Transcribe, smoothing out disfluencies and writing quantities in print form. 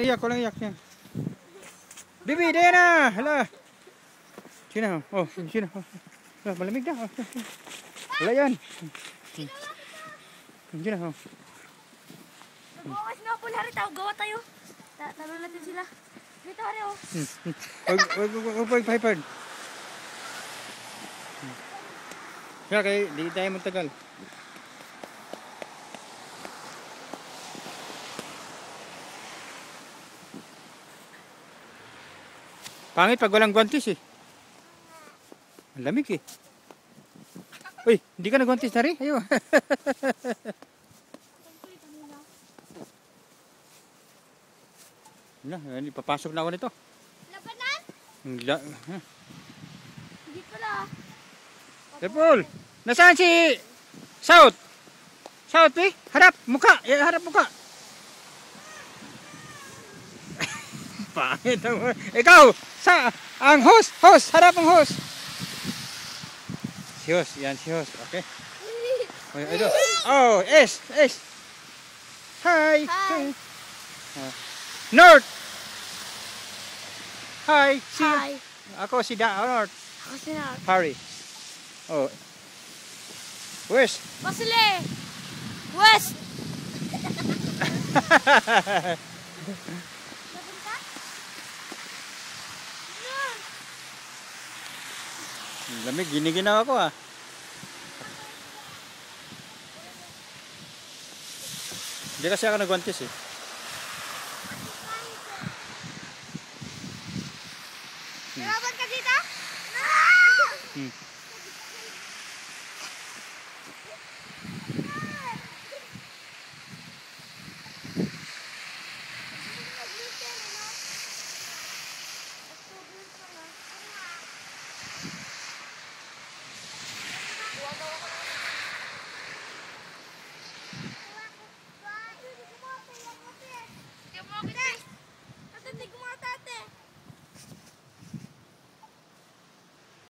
Iyak, walang iyak niya. Bibi, daya na! Hala! Sino? Oh, sino? Hala, malamig na. Wala yan. Sino? Oh. Nag-uwas na po hari tao. Gawa tayo. Talo natin sila. Dito hari oh. Huwag pahipad. Kaya kayo, di tayo magtagal. Pangit pag walang guantes eh. Ang lamig eh. Uy, hindi ka nag-guantes na rin? Ayaw. Papasok na ako nito. Labanan? Hindi pala. Careful! Nasaan si South? South eh? Harap! Muka! Harap muka! Pangit ang... Ikaw! Ang host! Host! Harap ang host! Si host. Yan si host. Okay. Oh! S! S! Hi! Hi! North! Hi! Hi! Ako si North. Ako si North. Harry. Oh. West! Pasile! West! Lamig, giniginaw ako ah. Hindi kasi ako nagwantis eh. Nalaban ka dito?